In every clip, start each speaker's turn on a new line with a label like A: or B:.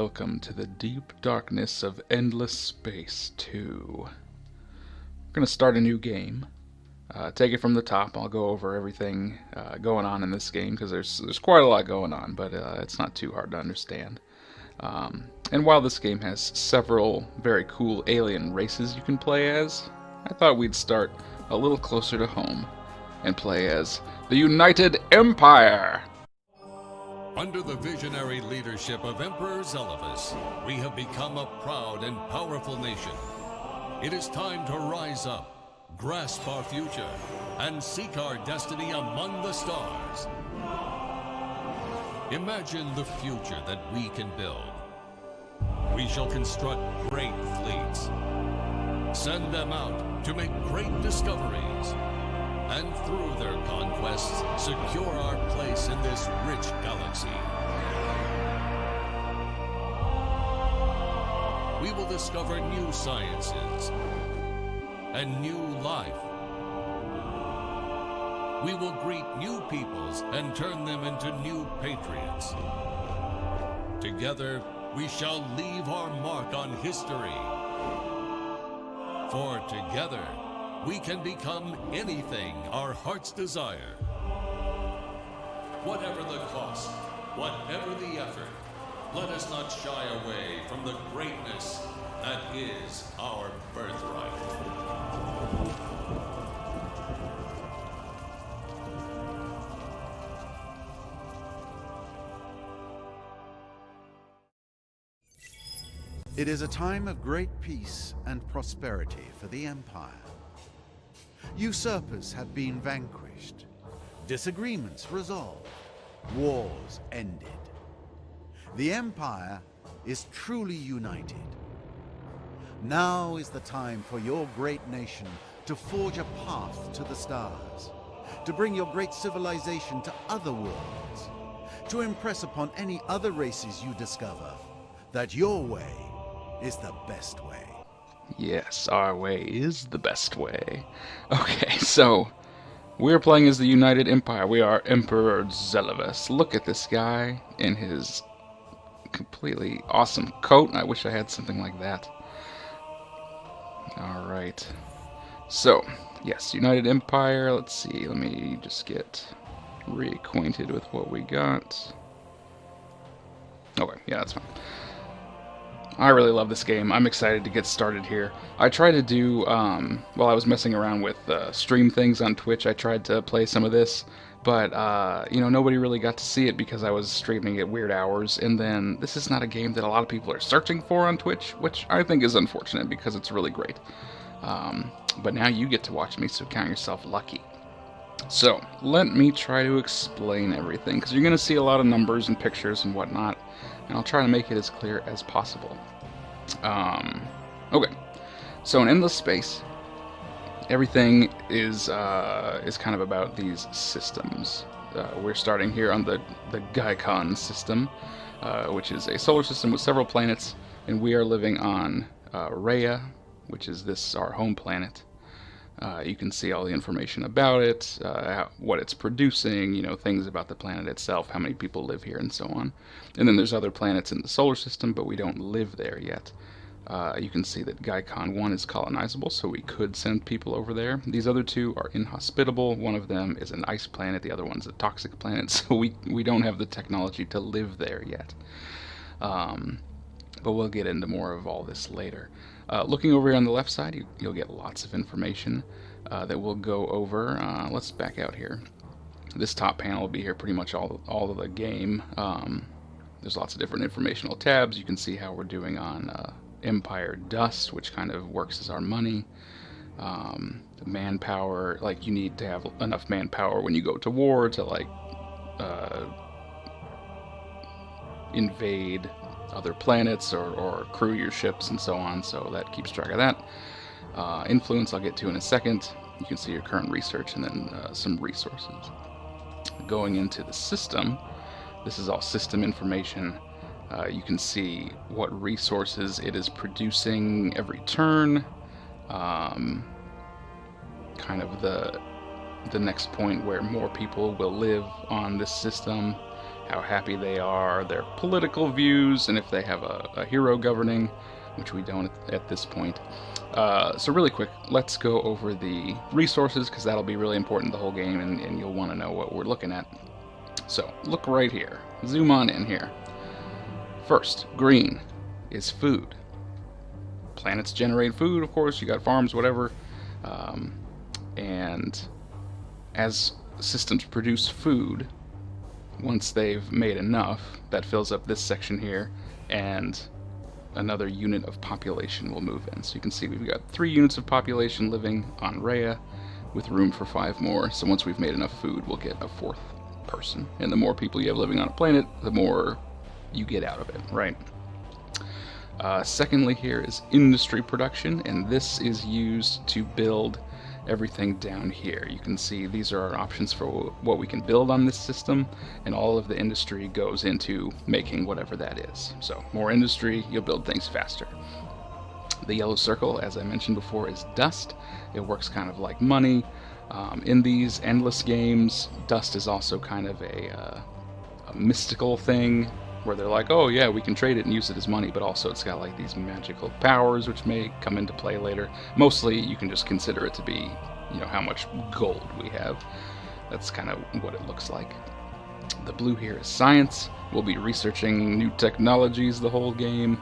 A: welcome to the deep darkness of Endless Space 2. We're going to start a new game. Take it from the top. I'll go over everything going on in this game because there's quite a lot going on, but it's not too hard to understand. And while this game has several very cool alien races you can play as, I thought we'd start a little closer to home and play as the United Empire.
B: Under the visionary leadership of Emperor Zelivus, we have become a proud and powerful nation. It is time to rise up, grasp our future, and seek our destiny among the stars. Imagine the future that we can build. We shall construct great fleets, send them out to make great discoveries, and through their conquests, secure our place in this rich galaxy. We will discover new sciences and new life. We will greet new peoples and turn them into new patriots. Together, we shall leave our mark on history. For together, we can become anything our hearts desire. Whatever the cost, whatever the effort, let us not shy away from the greatness that is our birthright.
C: It is a time of great peace and prosperity for the Empire. Usurpers have been vanquished, disagreements resolved, wars ended. The Empire is truly united. Now is the time for your great nation to forge a path to the stars, to bring your great civilization to other worlds, to impress upon any other races you discover that your way is the best way.
A: Yes, our way is the best way. Okay, so we're playing as the United Empire. We are Emperor Zelivus. Look at this guy in his completely awesome coat. I wish I had something like that. Alright. So, yes, United Empire. Let's see. Let me just get reacquainted with what we got. Okay, yeah, that's fine. I really love this game. I'm excited to get started here. I tried to do, while I was messing around with stream things on Twitch, I tried to play some of this, but, nobody really got to see it because I was streaming at weird hours, and then this is not a game that a lot of people are searching for on Twitch, which I think is unfortunate because it's really great. But now you get to watch me, so count yourself lucky. So, let me try to explain everything, because you're going to see a lot of numbers and pictures and whatnot, and I'll try to make it as clear as possible. Okay, so in Endless Space, everything is kind of about these systems. We're starting here on the Gaikon system, which is a solar system with several planets, and we are living on Rhea, which is our home planet. You can see all the information about it, what it's producing, things about the planet itself, how many people live here, and so on. And then there's other planets in the solar system, but we don't live there yet. You can see that Gaikon 1 is colonizable, so we could send people over there. These other two are inhospitable. One of them is an ice planet, the other one's a toxic planet, so we don't have the technology to live there yet. But we'll get into more of all this later. Looking over here on the left side, you'll get lots of information that we'll go over. Let's back out here. This top panel will be here pretty much all of the game. There's lots of different informational tabs. You can see how we're doing on Empire Dust, which kind of works as our money. Manpower, like you need to have enough manpower when you go to war to invade other planets or crew your ships and so on, so that keeps track of that. Influence I'll get to in a second. You can see your current research and then some resources. Going into the system, this is all system information. You can see what resources it is producing every turn. Kind of the next point where more people will live on this system, how happy they are, their political views, and if they have a hero governing, which we don't at this point. So really quick, let's go over the resources, because that'll be really important the whole game, and you'll want to know what we're looking at. So look right here. Zoom on in here. First, green is food. Planets generate food, of course. You got farms, whatever. And as systems produce food, once they've made enough, that fills up this section here, and another unit of population will move in. So you can see we've got 3 units of population living on Rhea, with room for 5 more. So once we've made enough food, we'll get a 4th person. And the more people you have living on a planet, the more you get out of it, right? Secondly, here is industry production, and this is used to build everything down here. You can see these are our options for what we can build on this system, and all of the industry goes into making whatever that is. So more industry, you'll build things faster. The yellow circle, as I mentioned before, is dust. It works kind of like money. In these endless games, dust is also kind of a mystical thing, where they're like, oh yeah, we can trade it and use it as money, but also it's got like these magical powers which may come into play later. Mostly you can just consider it to be, you know, how much gold we have. That's kind of what it looks like. The blue here is science. We'll be researching new technologies the whole game,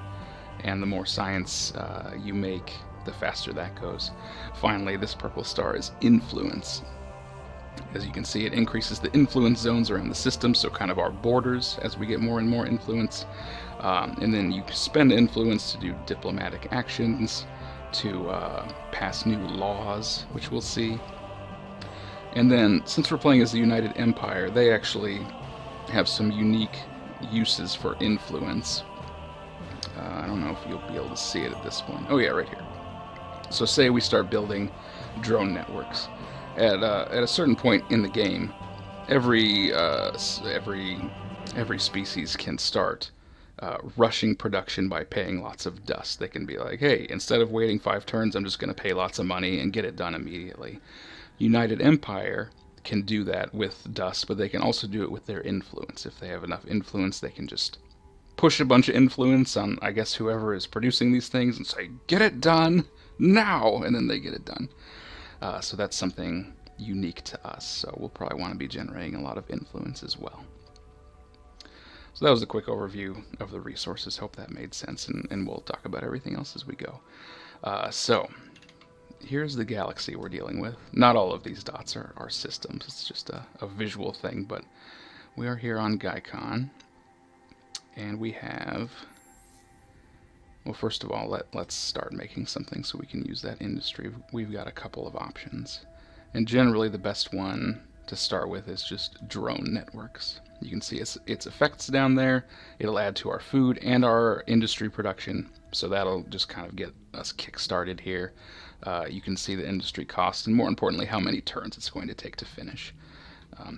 A: and the more science you make, the faster that goes. Finally, this purple star is influence. As you can see, it increases the influence zones around the system, so kind of our borders as we get more and more influence. And then you spend influence to do diplomatic actions, to pass new laws, which we'll see. And then, since we're playing as the United Empire, they actually have some unique uses for influence. I don't know if you'll be able to see it at this point. Oh yeah, right here. So say we start building drone networks. At a certain point in the game, every species can start rushing production by paying lots of dust. They can be like, hey, instead of waiting 5 turns, I'm just going to pay lots of money and get it done immediately. United Empire can do that with dust, but they can also do it with their influence. If they have enough influence, they can just push a bunch of influence on, I guess, whoever is producing these things and say, get it done now, and then they get it done. So that's something unique to us, so we'll probably want to be generating a lot of influence as well. So that was a quick overview of the resources. Hope that made sense, and we'll talk about everything else as we go. So here's the galaxy we're dealing with. Not all of these dots are systems, it's just a visual thing, but we are here on Gaikon, and we have... Well, first of all, let's start making something so we can use that industry. We've got a couple of options. And generally the best one to start with is just drone networks. You can see its effects down there. It'll add to our food and our industry production. So that'll just kind of get us kick-started here. You can see the industry cost, and more importantly, how many turns it's going to take to finish.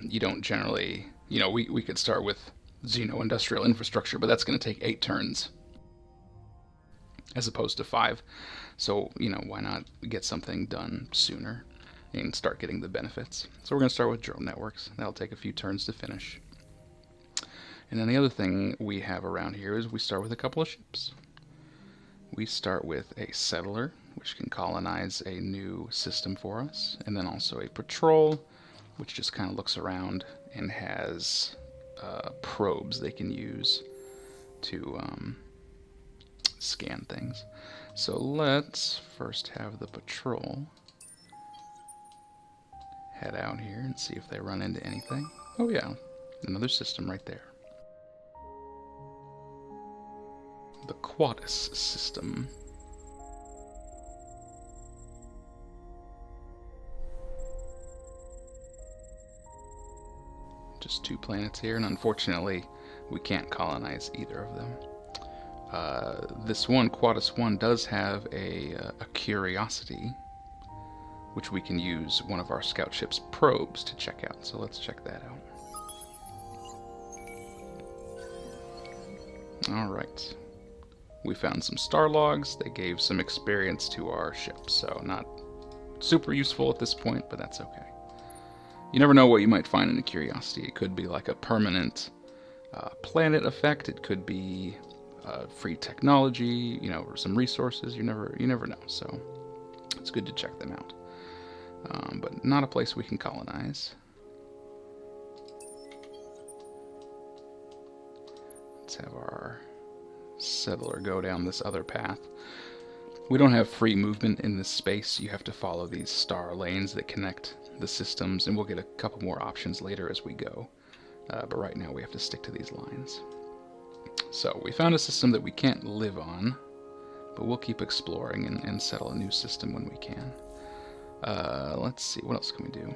A: You don't generally, you know, we could start with Xeno-industrial infrastructure, but that's going to take 8 turns. As opposed to 5. So, you know, why not get something done sooner and start getting the benefits? So we're going to start with drone networks. That'll take a few turns to finish. And then the other thing we have around here is we start with a couple of ships. We start with a settler, which can colonize a new system for us, and then also a patrol, which just kind of looks around and has probes they can use to scan things. So let's first have the patrol head out here and see if they run into anything. Oh yeah, another system right there. The Quatus system. Just 2 planets here, and unfortunately we can't colonize either of them. This one, Quatus 1, does have a curiosity, which we can use one of our scout ship's probes to check out. So let's check that out. Alright. We found some star logs. They gave some experience to our ship, so not super useful at this point, but that's okay. You never know what you might find in a curiosity. It could be like a permanent planet effect. It could be free technology, or some resources. You never know. So it's good to check them out. But not a place we can colonize. Let's have our settler go down this other path. We don't have free movement in this space. You have to follow these star lanes that connect the systems, and we'll get a couple more options later as we go. But right now we have to stick to these lines. So we found a system that we can't live on, but we'll keep exploring and settle a new system when we can. Let's see, what else can we do?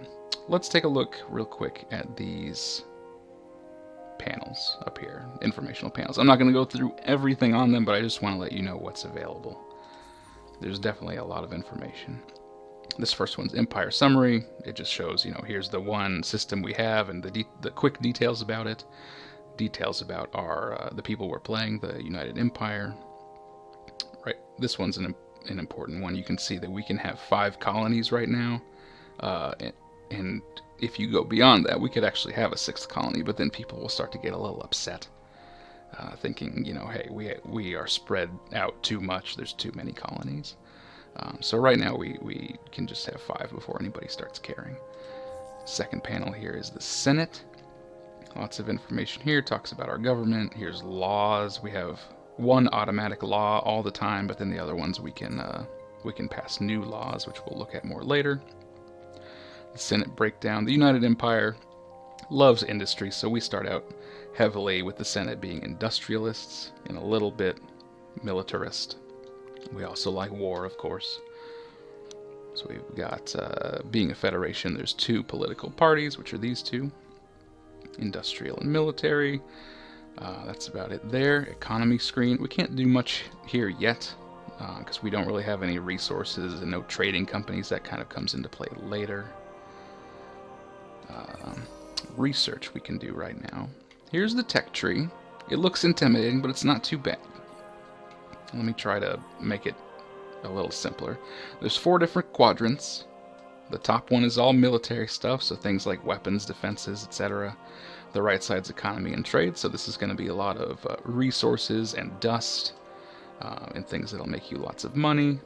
A: Let's take a look real quick at these panels up here, informational panels. I'm not going to go through everything on them, but I just want to let you know what's available. There's definitely a lot of information. This first one's Empire Summary. It just shows, here's the one system we have and the quick details about it. Details about the people we're playing, the United Empire. Right, this one's an important one. You can see that we can have 5 colonies right now, and if you go beyond that, we could actually have a 6th colony, but then people will start to get a little upset, thinking, hey, we are spread out too much, there's too many colonies. So right now we can just have 5 before anybody starts caring. Second panel here is the Senate. Lots of information here, talks about our government. Here's laws. We have one automatic law all the time, but then the other ones we can pass new laws, which we'll look at more later. The Senate breakdown. The United Empire loves industry, so we start out heavily with the Senate being industrialists and a little bit militarist. We also like war, of course. So we've got, being a federation, there's 2 political parties, which are these 2. Industrial and military. That's about it there. Economy screen. We can't do much here yet because we don't really have any resources and no trading companies. That kind of comes into play later. Research we can do right now. Here's the tech tree. It looks intimidating, but it's not too bad. Let me try to make it a little simpler. There's 4 different quadrants. The top one is all military stuff, so things like weapons, defenses, etc. The right side's economy and trade, so this is going to be a lot of resources and dust and things that'll make you lots of money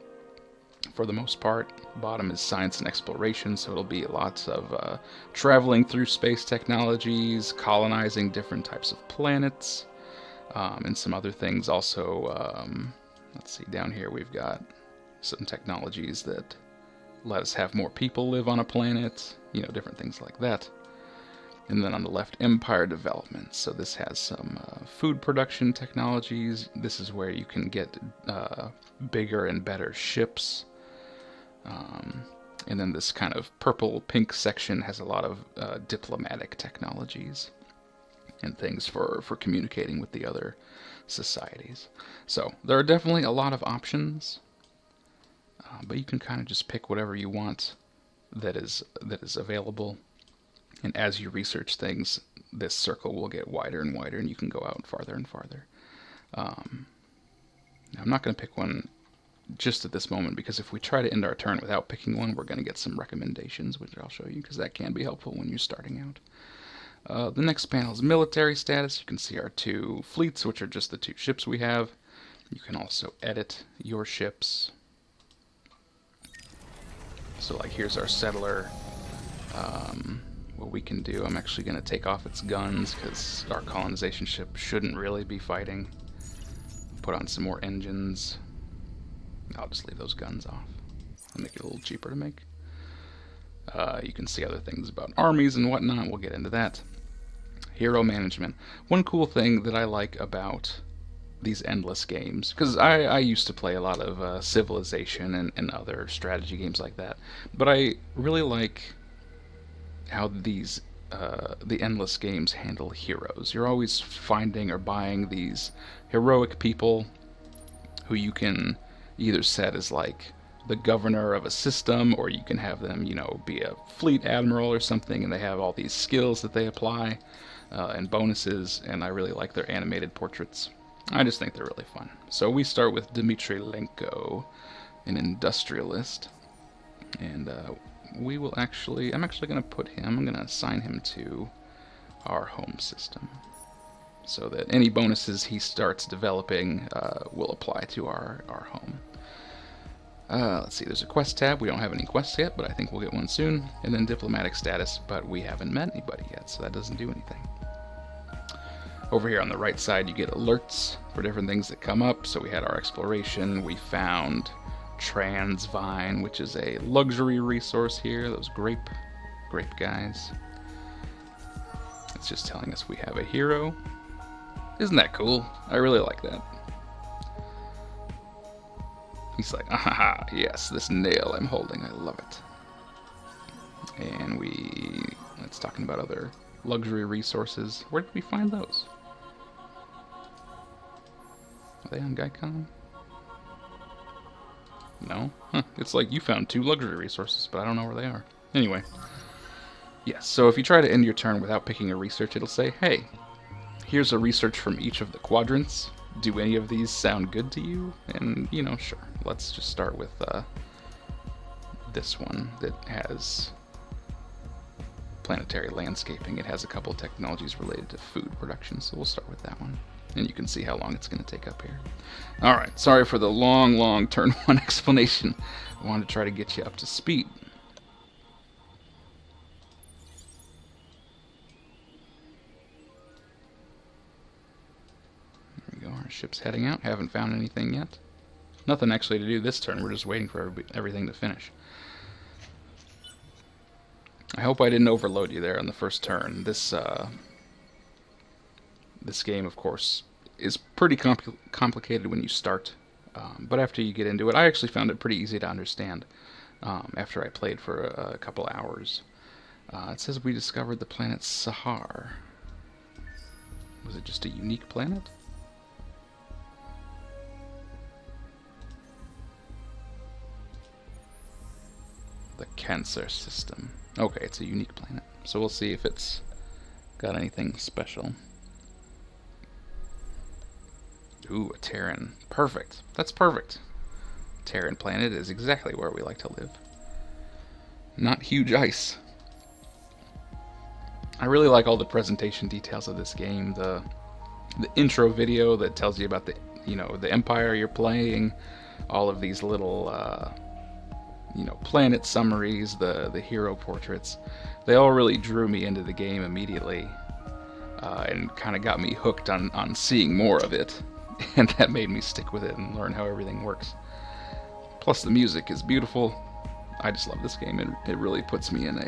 A: for the most part. Bottom is science and exploration, so it'll be lots of traveling through space technologies, colonizing different types of planets, and some other things. Also, let's see, down here we've got some technologies that let us have more people live on a planet, different things like that. And then on the left, Empire Development. So this has some food production technologies. This is where you can get bigger and better ships. And then this kind of purple-pink section has a lot of diplomatic technologies and things for communicating with the other societies. So there are definitely a lot of options. But you can kind of just pick whatever you want that is available. And as you research things, this circle will get wider and wider, and you can go out farther and farther. Now I'm not going to pick one just at this moment, because if we try to end our turn without picking one, we're going to get some recommendations, which I'll show you, because that can be helpful when you're starting out. The next panel is military status. You can see our 2 fleets, which are just the 2 ships we have. You can also edit your ships. So like here's our settler. What we can do, I'm actually going to take off its guns because our colonization ship shouldn't really be fighting. Put on some more engines. I'll just leave those guns off. I'll make it a little cheaper to make. You can see other things about armies and whatnot. We'll get into that. Hero management. One cool thing that I like about these endless games, because I used to play a lot of Civilization and other strategy games like that, but I really like how these the endless games handle heroes. You're always finding or buying these heroic people who you can either set as like the governor of a system, or you can have them, be a fleet admiral or something, and they have all these skills that they apply and bonuses, and I really like their animated portraits. I just think they're really fun. So we start with Dmitry Lenko, an industrialist, and I'm actually going to put him, I'm going to assign him to our home system. so that any bonuses he starts developing will apply to our home. Let's see, there's a quest tab. We don't have any quests yet, but I think we'll get one soon. And then diplomatic status, but we haven't met anybody yet, so that doesn't do anything. Over here on the right side, you get alerts for different things that come up. So we had our exploration. We found Transvine, which is a luxury resource here. Those grape guys. It's just telling us we have a hero. Isn't that cool? I really like that. He's like, ah, yes, this nail I'm holding, I love it. And it's talking about other luxury resources. Where did we find those? Are they on Gaikon? No? Huh. It's like you found 2 luxury resources, but I don't know where they are. Anyway. Yes, so if you try to end your turn without picking a research, it'll say, hey, here's a research from each of the quadrants. Do any of these sound good to you? And, you know, sure. Let's just start with this one that has planetary landscaping. It has a couple of technologies related to food production, so we'll start with that one. And you can see how long it's going to take up here. Alright, sorry for the long turn 1 explanation. I wanted to try to get you up to speed. Our ship's heading out. Haven't found anything yet. Nothing actually to do this turn. We're just waiting for everything to finish. I hope I didn't overload you there on the first turn. This game, of course, is pretty complicated when you start. But after you get into it, I actually found it pretty easy to understand after I played for a couple hours. It says we discovered the planet Sahar. Was it just a unique planet? The Cancer system. Okay, it's a unique planet. So we'll see if it's got anything special. Ooh, a Terran. Perfect. That's perfect. Terran planet is exactly where we like to live. Not huge ice. I really like all the presentation details of this game. The intro video that tells you about the Empire you're playing. All of these little planet summaries, the hero portraits, they all really drew me into the game immediately, and kind of got me hooked on seeing more of it, and that made me stick with it and learn how everything works. Plus the music is beautiful. I just love this game. It really puts me in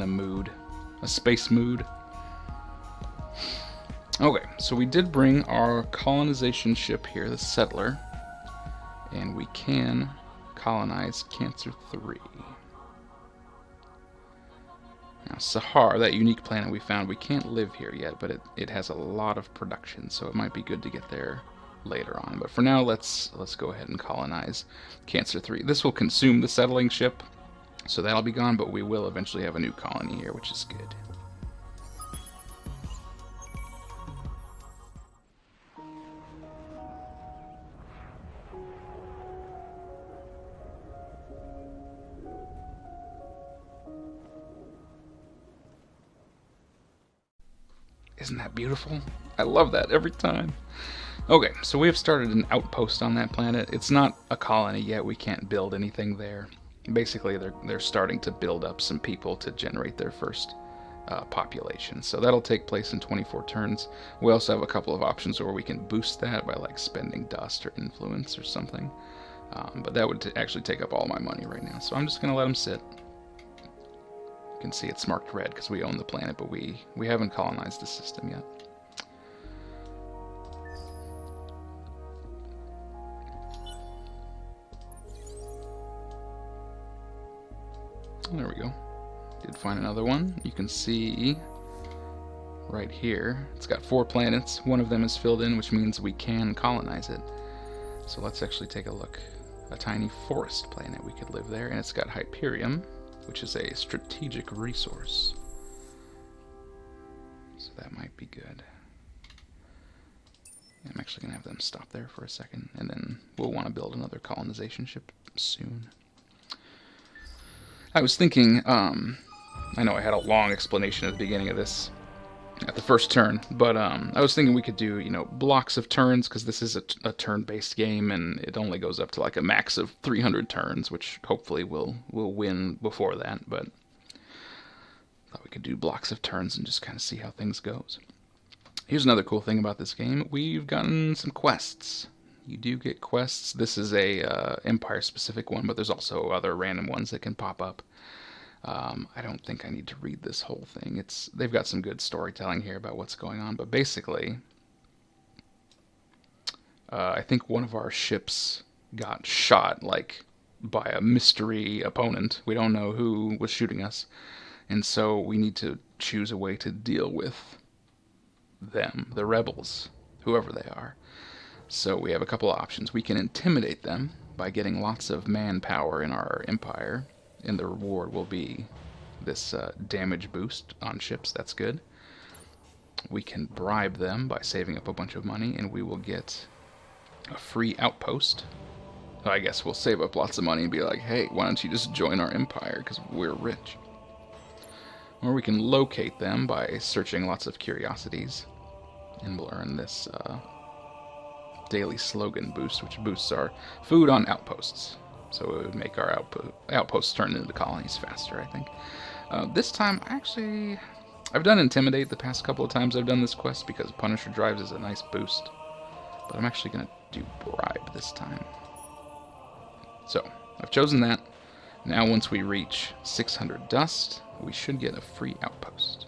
A: a mood, a space mood. Okay, so we did bring our colonization ship here, the Settler, and we can colonize Cancer 3. Now Sahar, that unique planet we found, we can't live here yet, but it has a lot of production, so it might be good to get there later on. But for now, let's go ahead and colonize Cancer 3. This will consume the settling ship, so that'll be gone, but we will eventually have a new colony here, which is good. Isn't that beautiful? I love that every time. Okay, so we have started an outpost on that planet. It's not a colony yet. We can't build anything there. Basically, they're starting to build up some people to generate their first population. So that'll take place in 24 turns. We also have a couple of options where we can boost that by like spending dust or influence or something. But that would actually take up all my money right now. So I'm just going to let them sit. You can see it's marked red because we own the planet, but we haven't colonized the system yet. There we go. Did find another one. You can see right here, it's got 4 planets. One of them is filled in, which means we can colonize it. So let's actually take a look. A tiny forest planet. We could live there, and it's got Hyperium, which is a strategic resource. So that might be good. I'm actually going to have them stop there for a second, and then we'll want to build another colonization ship soon. I was thinking, I know I had a long explanation at the beginning of this at the first turn. But I was thinking we could do, you know, blocks of turns, because this is a turn-based game, and it only goes up to like a max of 300 turns, which hopefully we'll win before that. But thought we could do blocks of turns and just kind of see how things goes. Here's another cool thing about this game. We've gotten some quests. You do get quests. This is a Empire-specific one, but there's also other random ones that can pop up. I don't think I need to read this whole thing. They've got some good storytelling here about what's going on, but basically, I think one of our ships got shot, like, by a mystery opponent. We don't know who was shooting us, and so we need to choose a way to deal with them, the rebels, whoever they are. So we have a couple of options. We can intimidate them by getting lots of manpower in our empire, and the reward will be this damage boost on ships. That's good. We can bribe them by saving up a bunch of money, and we will get a free outpost. I guess we'll save up lots of money and be like, hey, why don't you just join our empire, because we're rich. Or we can locate them by searching lots of curiosities, and we'll earn this daily slogan boost, which boosts our food on outposts. So it would make our outposts turn into colonies faster, I think. This time, actually, I've done Intimidate the past couple of times I've done this quest, because Punisher Drives is a nice boost. But I'm actually going to do Bribe this time. So, I've chosen that. Now once we reach 600 dust, we should get a free outpost.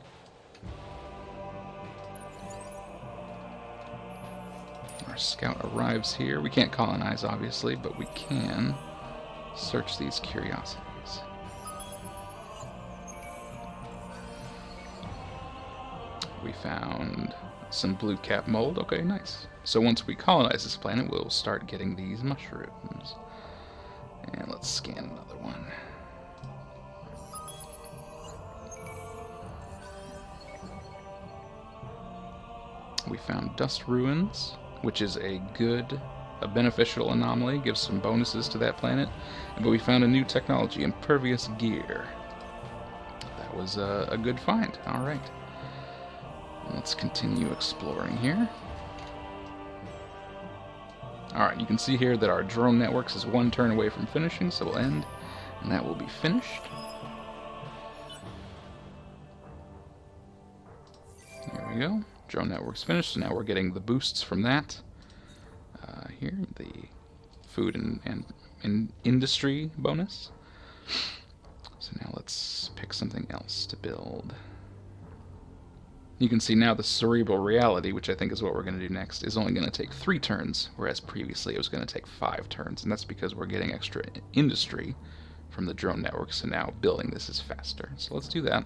A: Our scout arrives here. We can't colonize, obviously, but we can search these curiosities. We found some blue cap mold. Okay, nice. So once we colonize this planet, we'll start getting these mushrooms. And let's scan another one. We found dust ruins, which is a beneficial anomaly, gives some bonuses to that planet. But we found a new technology, impervious gear. That was a good find. All right. Let's continue exploring here. Alright, you can see here that our drone networks is one turn away from finishing, so we'll end, and that will be finished. There we go. Drone network's finished, so now we're getting the boosts from that. Here, the food and industry bonus. So now let's pick something else to build. You can see now the cerebral reality, which I think is what we're going to do next, is only going to take 3 turns, whereas previously it was going to take 5 turns, and that's because we're getting extra industry from the drone network, so now building this is faster. So let's do that.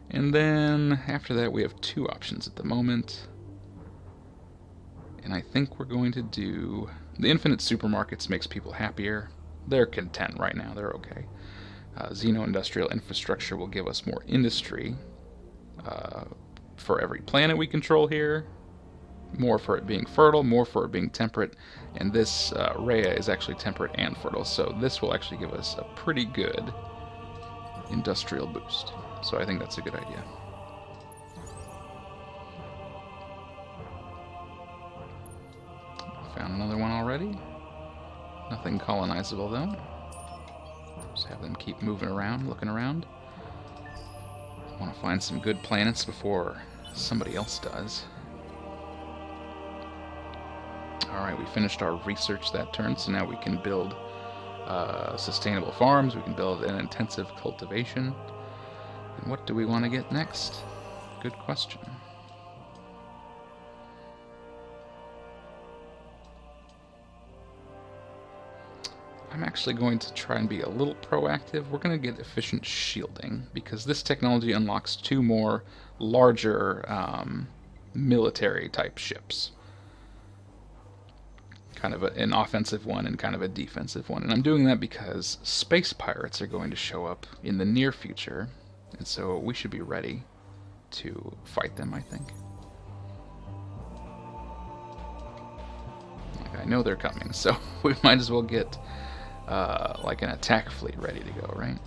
A: And then after that we have 2 options at the moment, and I think we're going to do... The infinite supermarkets makes people happier. They're content right now, they're okay. Xeno-industrial infrastructure will give us more industry, for every planet we control here, more for it being fertile, more for it being temperate, and this Rhea is actually temperate and fertile, so this will actually give us a pretty good industrial boost. So I think that's a good idea. Found another one already. Nothing colonizable though. Just have them keep moving around, looking around. I want to find some good planets before somebody else does. Alright, we finished our research that turn, so now we can build sustainable farms, we can build an intensive cultivation. And what do we want to get next? Good question. I'm actually going to try and be a little proactive. We're going to get efficient shielding, because this technology unlocks 2 more larger military type ships. Kind of an offensive one and kind of a defensive one. And I'm doing that because space pirates are going to show up in the near future, and so we should be ready to fight them, I think. I know they're coming, so we might as well get like an attack fleet ready to go, right?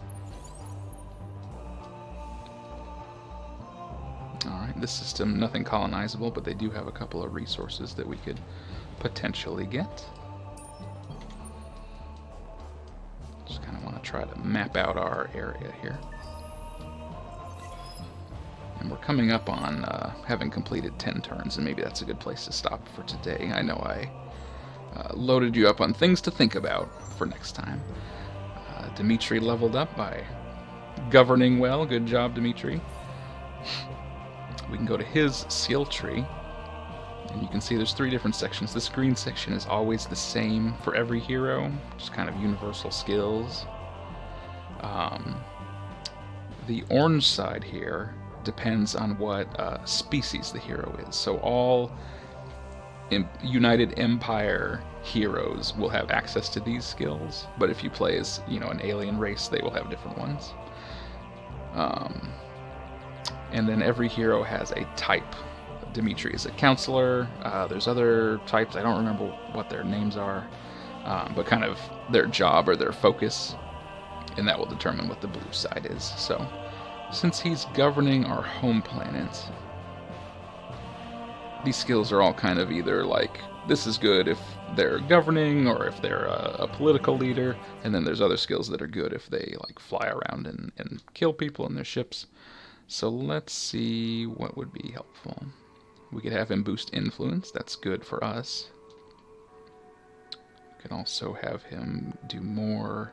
A: this system, nothing colonizable, but they do have a couple of resources that we could potentially get. Just kind of want to try to map out our area here. And we're coming up on having completed 10 turns, and maybe that's a good place to stop for today. I know I loaded you up on things to think about for next time. Dimitri leveled up by governing well. Good job, Dimitri. We can go to his skill tree, and you can see there's 3 different sections. This green section is always the same for every hero, just kind of universal skills. The orange side here depends on what species the hero is. So all United Empire heroes will have access to these skills, but if you play as, an alien race, they will have different ones. And then every hero has a type. Dimitri is a counselor. There's other types. I don't remember what their names are, but kind of their job or their focus, and that will determine what the blue side is. So since he's governing our home planet, these skills are all kind of either like, this is good if they're governing or if they're a political leader, and then there's other skills that are good if they like fly around and kill people in their ships. So let's see what would be helpful. We could have him boost influence. That's good for us. We can also have him do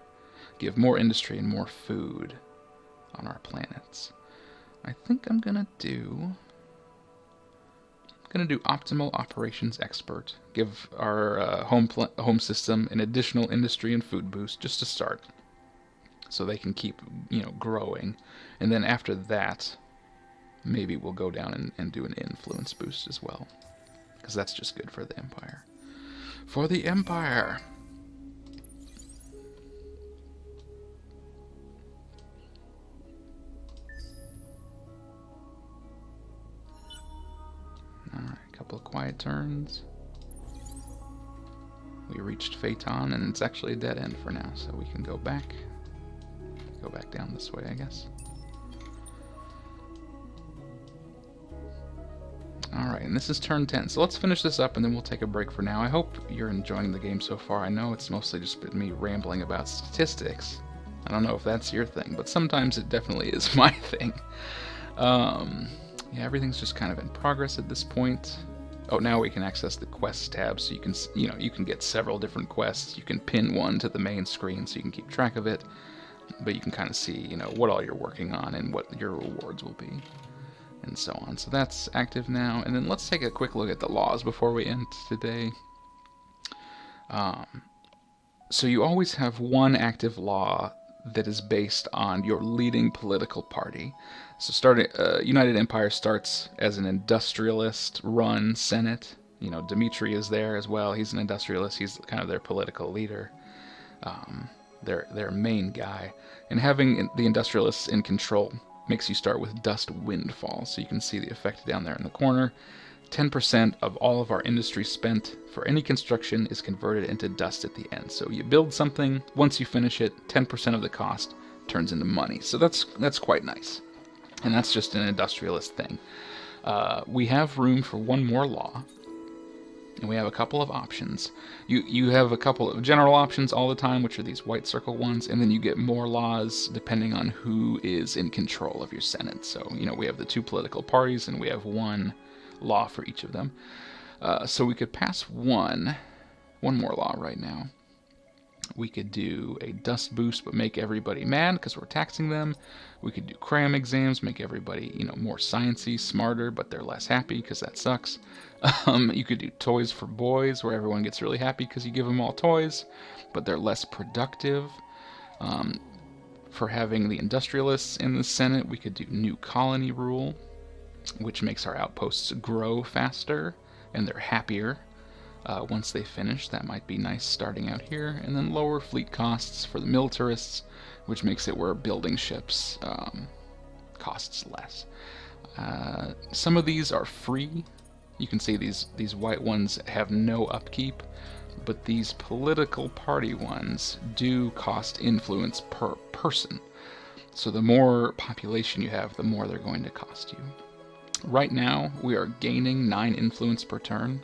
A: give more industry and more food on our planets. I think I'm gonna do optimal operations expert. Give our home system an additional industry and food boost just to start, so they can keep growing. And then after that, maybe we'll go down and do an influence boost as well, because that's just good for the Empire. For the Empire! Alright, a couple of quiet turns. We reached Phaeton, and it's actually a dead end for now, so we can go back. Go back down this way, I guess. Alright, and this is turn 10, so let's finish this up and then we'll take a break for now. I hope you're enjoying the game so far. I know it's mostly just been me rambling about statistics. I don't know if that's your thing, but sometimes it definitely is my thing. Yeah, everything's just kind of in progress at this point. Oh, now we can access the quests tab, so you can get several different quests. You can pin one to the main screen so you can keep track of it, but you can kind of see, what all you're working on and what your rewards will be, and so on. So that's active now, and then let's take a quick look at the laws before we end today. So you always have one active law that is based on your leading political party. So United Empire starts as an industrialist-run Senate. Dimitri is there as well. He's an industrialist. He's kind of their political leader, their main guy. And having the industrialists in control makes you start with dust windfall. So you can see the effect down there in the corner. 10% of all of our industry spent for any construction is converted into dust at the end. So you build something, once you finish it, 10% of the cost turns into money. So that's quite nice. And that's just an industrialist thing. We have room for one more law, and we have a couple of options. You have a couple of general options all the time, which are these white circle ones, and then you get more laws depending on who is in control of your Senate. So, we have the 2 political parties, and we have one law for each of them. So we could pass one more law right now. We could do a dust boost, but make everybody mad because we're taxing them. We could do cram exams, make everybody, more sciencey, smarter, but they're less happy because that sucks. You could do toys for boys, where everyone gets really happy because you give them all toys, but they're less productive. For having the industrialists in the Senate, we could do new colony rule, which makes our outposts grow faster, and they're happier once they finish. That might be nice starting out here. And then lower fleet costs for the militarists, which makes it where building ships costs less. Some of these are free. You can see these white ones have no upkeep, but these political party ones do cost influence per person. So the more population you have, the more they're going to cost you. Right now, we are gaining 9 influence per turn,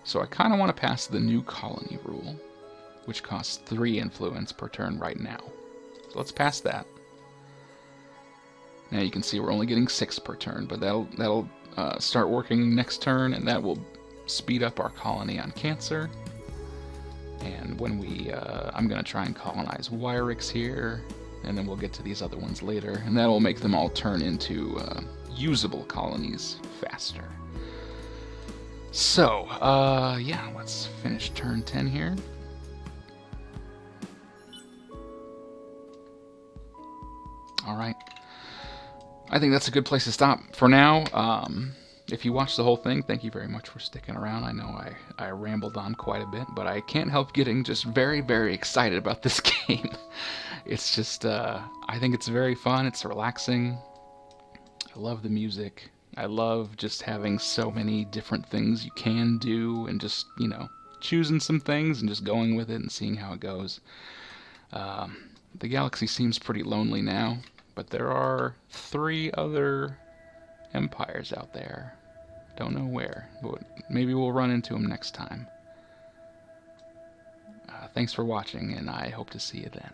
A: so I kind of want to pass the new colony rule, which costs 3 influence per turn right now. So let's pass that. Now you can see we're only getting 6 per turn, but that'll start working next turn, and that will speed up our colony on Cancer. And when I'm going to try and colonize Wyrix here, and then we'll get to these other ones later, and that will make them all turn into usable colonies faster. So, yeah, let's finish turn 10 here. Alright. I think that's a good place to stop for now. If you watched the whole thing, thank you very much for sticking around. I know I rambled on quite a bit, but I can't help getting just very, very excited about this game. It's just, I think it's very fun. It's relaxing. I love the music. I love just having so many different things you can do and just, you know, choosing some things and just going with it and seeing how it goes. The galaxy seems pretty lonely now, but there are 3 other empires out there. Don't know where, but maybe we'll run into them next time. Thanks for watching, and I hope to see you then.